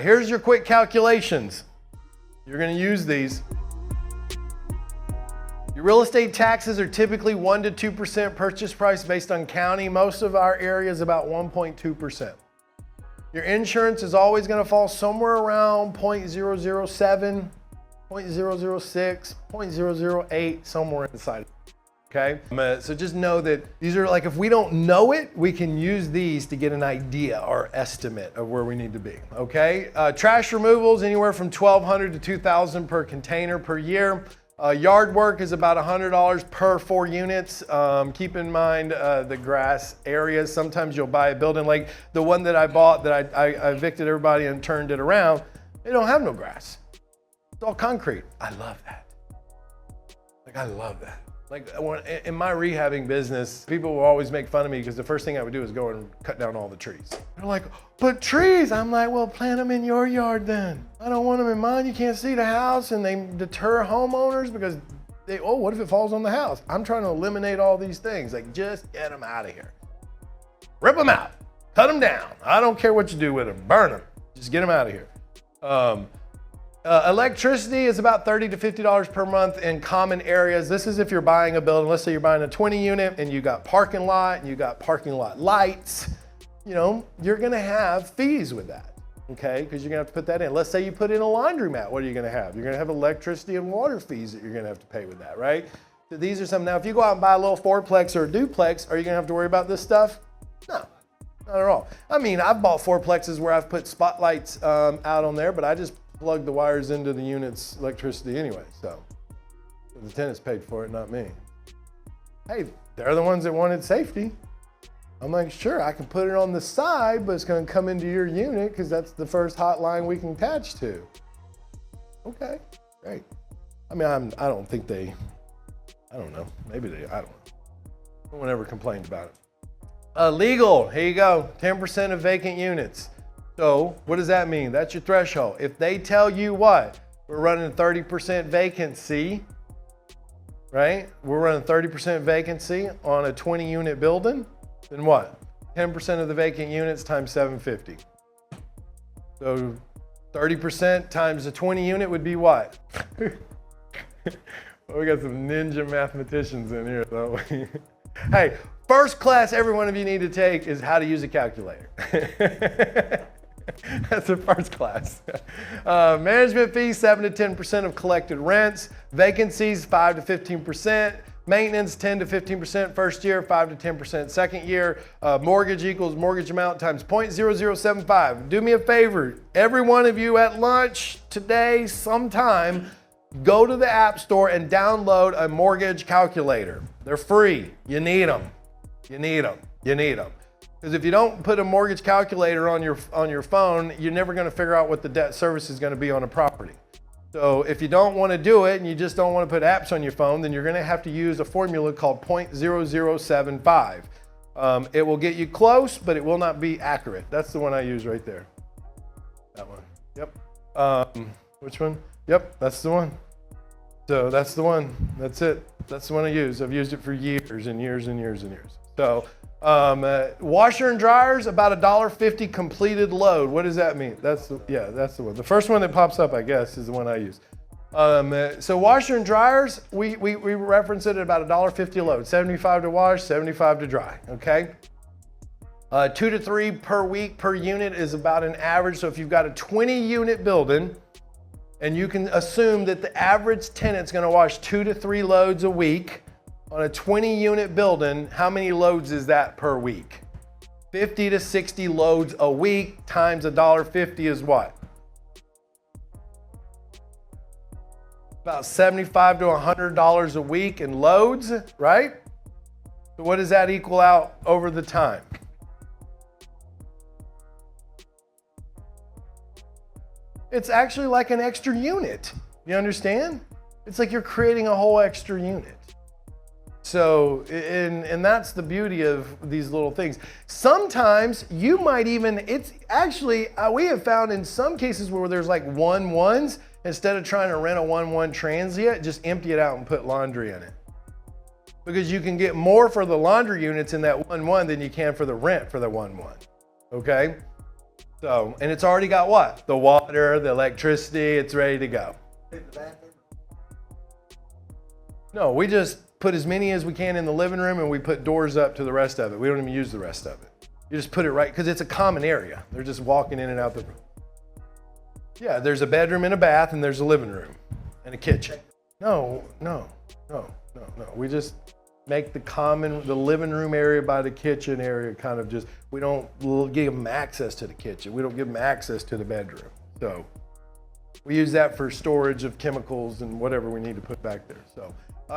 Here's your quick calculations. You're gonna use these. Your real estate taxes are typically 1 to 2% purchase price based on county. Most of our area is about 1.2%. Your insurance is always gonna fall somewhere around 0.007, 0.006, 0.008, somewhere inside. Okay, so just know that these are like, if we don't know it, we can use these to get an idea or estimate of where we need to be. Okay, trash removals anywhere from $1,200 to $2,000 per container per year. Yard work is about $100 per 4 units. Keep in mind the grass areas. Sometimes you'll buy a building like the one that I bought that I evicted everybody and turned it around. They don't have no grass. It's all concrete. I love that. Like, I love that. Like, in my rehabbing business, people will always make fun of me because the first thing I would do is go and cut down all the trees. They're like, but trees? I'm like, well, plant them in your yard then. I don't want them in mine. You can't see the house, and they deter homeowners because what if it falls on the house? I'm trying to eliminate all these things. Like, just get them out of here. Rip them out, cut them down. I don't care what you do with them, burn them. Just get them out of here. Electricity is about $30 to $50 per month in common areas. This is if you're buying a building. Let's say you're buying a 20 unit and you got parking lot and you got parking lot lights. You know, you're gonna have fees with that, okay? Because you're gonna have to put that in. Let's say you put in a laundromat. What are you gonna have? You're gonna have electricity and water fees that you're gonna have to pay with that, right? So these are some. Now, if you go out and buy a little fourplex or a duplex, are you gonna have to worry about this stuff? No. Not at all. I mean, I've bought fourplexes where I've put spotlights out on there, but I just plug the wires into the unit's electricity anyway, so the tenants paid for it, not me. Hey, they're the ones that wanted safety. I'm like, sure, I can put it on the side, but it's gonna come into your unit because that's the first hotline we can attach to. Okay, great. I mean, I don't think I don't know, maybe I don't know. No one ever complained about it. Legal, here you go, 10% of vacant units. So what does that mean? That's your threshold. If they tell you what, we're running 30% vacancy, right? We're running 30% vacancy on a 20 unit building, then what? 10% of the vacant units times 750. So 30% times a 20 unit would be what? Well, we got some ninja mathematicians in here, don't we? Hey, first class every one of you need to take is how to use a calculator. That's the first class. Management fees, 7 to 10% of collected rents. Vacancies, 5 to 15%. Maintenance, 10 to 15% first year, 5 to 10% second year. Mortgage equals mortgage amount times 0.0075. Do me a favor, every one of you at lunch today, sometime, go to the App Store and download a mortgage calculator. They're free. You need them. You need them. You need them. Because if you don't put a mortgage calculator on your phone, you're never going to figure out what the debt service is going to be on a property. So if you don't want to do it and you just don't want to put apps on your phone, then you're going to have to use a formula called 0.0075. It will get you close, but it will not be accurate. That's the one I use right there. That one. Yep. Which one? Yep, that's the one. So that's the one. That's it. That's the one I use. I've used it for years and years and years and years. So washer and dryers, about $1.50 completed load. What does that mean? That's the one. The first one that pops up, I guess, is the one I use. So washer and dryers, we reference it at about $1.50 load. 75 to wash, 75 to dry. Okay. 2 to 3 per week per unit is about an average. So if you've got a 20 unit building, and you can assume that the average tenant's going to wash 2 to 3 loads a week. On a 20 unit building, how many loads is that per week? 50 to 60 loads a week times $1.50 is what? About $75 to $100 a week in loads, right? So what does that equal out over the time? It's actually like an extra unit. You understand? It's like you're creating a whole extra unit. So, and that's the beauty of these little things. Sometimes you might even, it's actually, we have found in some cases where there's like 1-1s, instead of trying to rent a 1-1 transient, just empty it out and put laundry in it. Because you can get more for the laundry units in that 1-1 than you can for the rent for the 1-1, okay? So, and it's already got what? The water, the electricity, it's ready to go. No, we just put as many as we can in the living room and we put doors up to the rest of it. We don't even use the rest of it. You just put it right, because it's a common area. They're just walking in and out the room. Yeah, there's a bedroom and a bath and there's a living room and a kitchen. No. We just make the living room area by the kitchen area kind of just, we don't give them access to the kitchen. We don't give them access to the bedroom. So we use that for storage of chemicals and whatever we need to put back there. So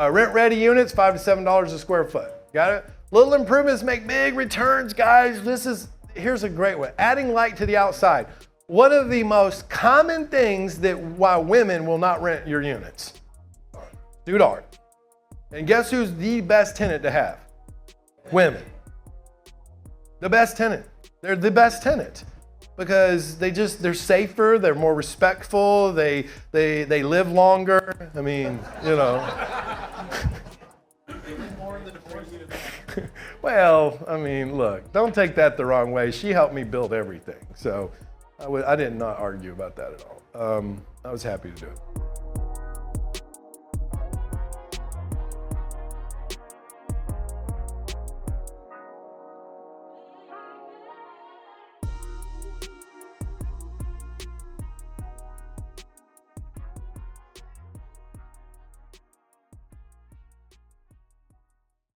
rent ready units, $5 to $7 a square foot. Got it? Little improvements make big returns, guys. Here's a great one. Adding light to the outside. One of the most common things that why women will not rent your units. Student art. And guess who's the best tenant to have? Women. The best tenant. They're the best tenant because they're safer, they're more respectful, they live longer. I mean, you know. Well, I mean, look, don't take that the wrong way. She helped me build everything. So I did not argue about that at all. I was happy to do it.